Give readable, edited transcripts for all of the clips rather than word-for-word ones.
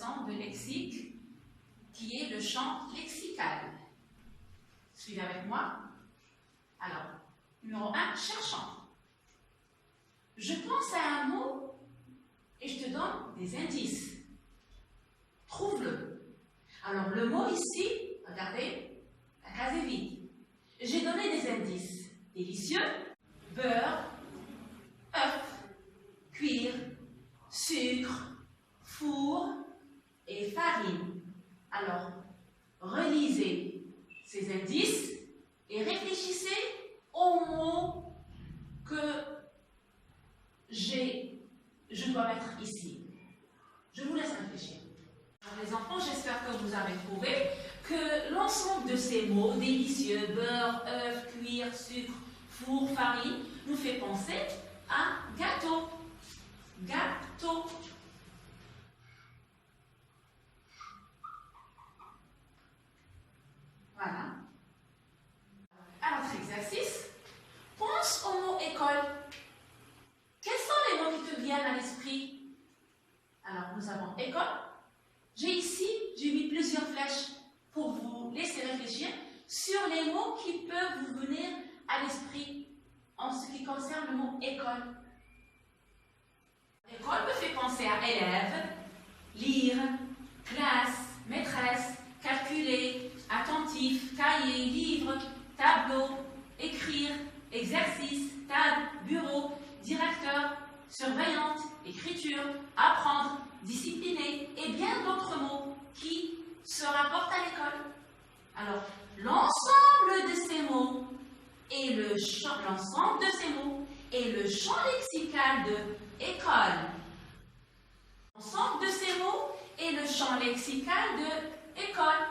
ensemble de lexique qui est le champ lexical. Suivez avec moi. Alors, numéro 1, cherchant. Je pense à un mot et je te donne des indices. Trouve-le. Alors, le mot ici, regardez, la case est vide. J'ai donné des indices. Délicieux, beurre, œuf, cuir, sucre, four et farine. Alors, relisez ces indices et réfléchissez aux mots que je dois mettre ici. Je vous laisse réfléchir. Alors, les enfants, j'espère que vous avez trouvé que l'ensemble de ces mots, délicieux, beurre, œuf, cuir, sucre, four, farine, nous fait penser à gâteau. Gâteau. Voilà. À notre exercice, pense au mot école. Quels sont les mots qui te viennent à l'esprit? Alors, nous avons école. J'ai mis plusieurs flèches pour vous laisser réfléchir sur les mots qui peuvent vous venir à l'esprit en ce qui concerne le mot école. École me fait penser à élève, lire, classe, maîtresse, calculer, attentif, cahier, livre, tableau, écrire, exercice, table, bureau, directeur, surveillante, écriture, apprendre, discipliner et bien d'autres mots qui se rapportent à l'école. Alors, l'ensemble de ces mots et l'ensemble de ces mots et le champ lexical de école. L'ensemble de ces mots et le champ lexical de école.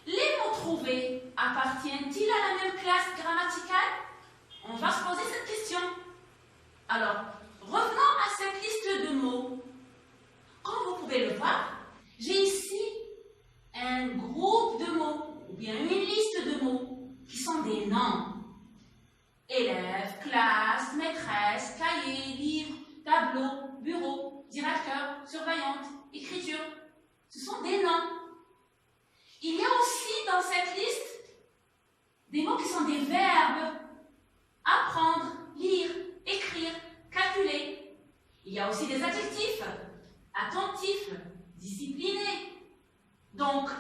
Les mots trouvés appartiennent-ils à la même classe grammaticale? On va se poser cette question. Alors, revenons à cette liste de mots. Comme vous pouvez le voir, j'ai ici un groupe de mots, ou bien une liste de mots, qui sont des noms. Élève, classe, maîtresse, cahier, livre, tableau, bureau, directeur, surveillante, écriture. Ce sont des noms. Il y a aussi dans cette liste des mots qui sont des verbes. Apprendre, lire, écrire, calculer. Il y a aussi des adjectifs. Attentif, discipliné. Donc,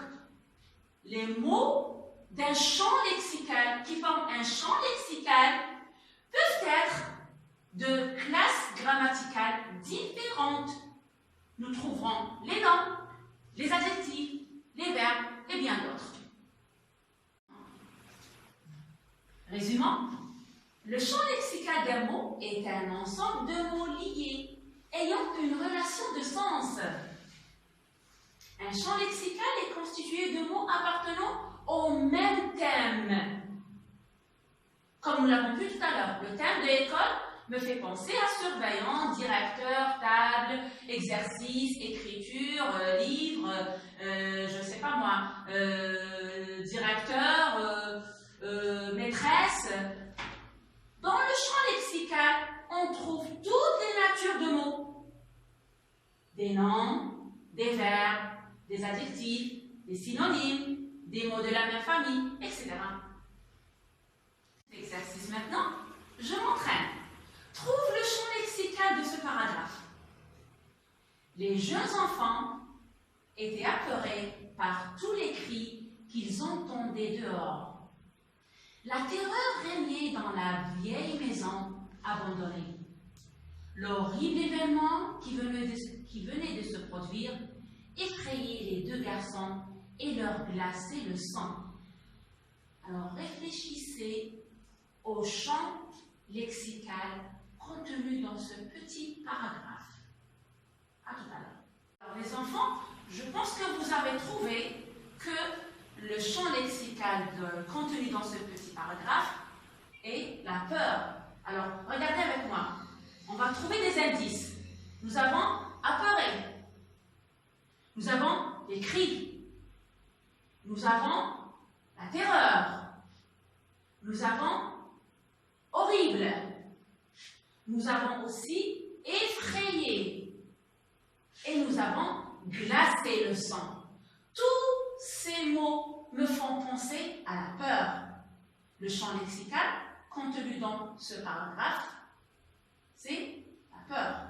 les mots d'un champ lexical qui forment un champ lexical peuvent être de classes grammaticales différentes. Nous trouverons les noms, les adjectifs, les verbes et bien d'autres. Résumons, le champ lexical d'un mot est un ensemble de mots liés, ayant une relation de sens. Un champ lexical est constitué de mots appartenant au même thème. Comme nous l'avons vu tout à l'heure, le thème de l'école me fait penser à surveillant, directeur, table, exercice, écriture, livre, je ne sais pas moi, directeur, maîtresse. Dans le champ lexical, on trouve toutes les natures de mots. Des noms, des verbes, des adjectifs, des synonymes, des mots de la même famille, etc. Exercice maintenant, je m'entraîne. Trouve le champ lexical de ce paragraphe. Les jeunes enfants étaient apeurés par tous les cris qu'ils entendaient dehors. La terreur régnait dans la vieille maison abandonnée. L'horrible événement qui venait de se produire effrayait les deux garçons et leur glaçait le sang. Alors réfléchissez au champ lexical contenu dans ce petit paragraphe. À tout à l'heure. Alors les enfants, je pense que vous avez trouvé que le champ lexical contenu dans ce petit paragraphe est la peur. Alors regardez avec moi. On va trouver des indices. Nous avons apeuré. Nous avons des cris. Nous avons la terreur. Nous avons horrible. Nous avons aussi effrayé. Et nous avons glacer le sang. Tous ces mots me font penser à la peur. Le champ lexical contenu dans ce paragraphe, c'est la peur.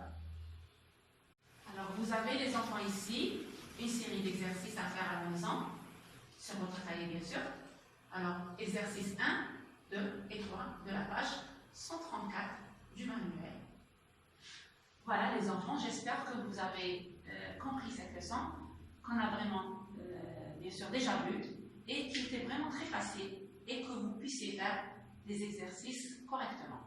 Alors, vous avez les enfants ici, une série d'exercices à faire à la maison, sur votre cahier bien sûr. Alors, exercice 1, 2 et 3 de la page 134 du manuel. Voilà les enfants, j'espère que vous avez compris cette leçon, qu'on a vraiment, bien sûr, déjà vue, et qui était vraiment très facile, et que vous puissiez faire des exercices correctement.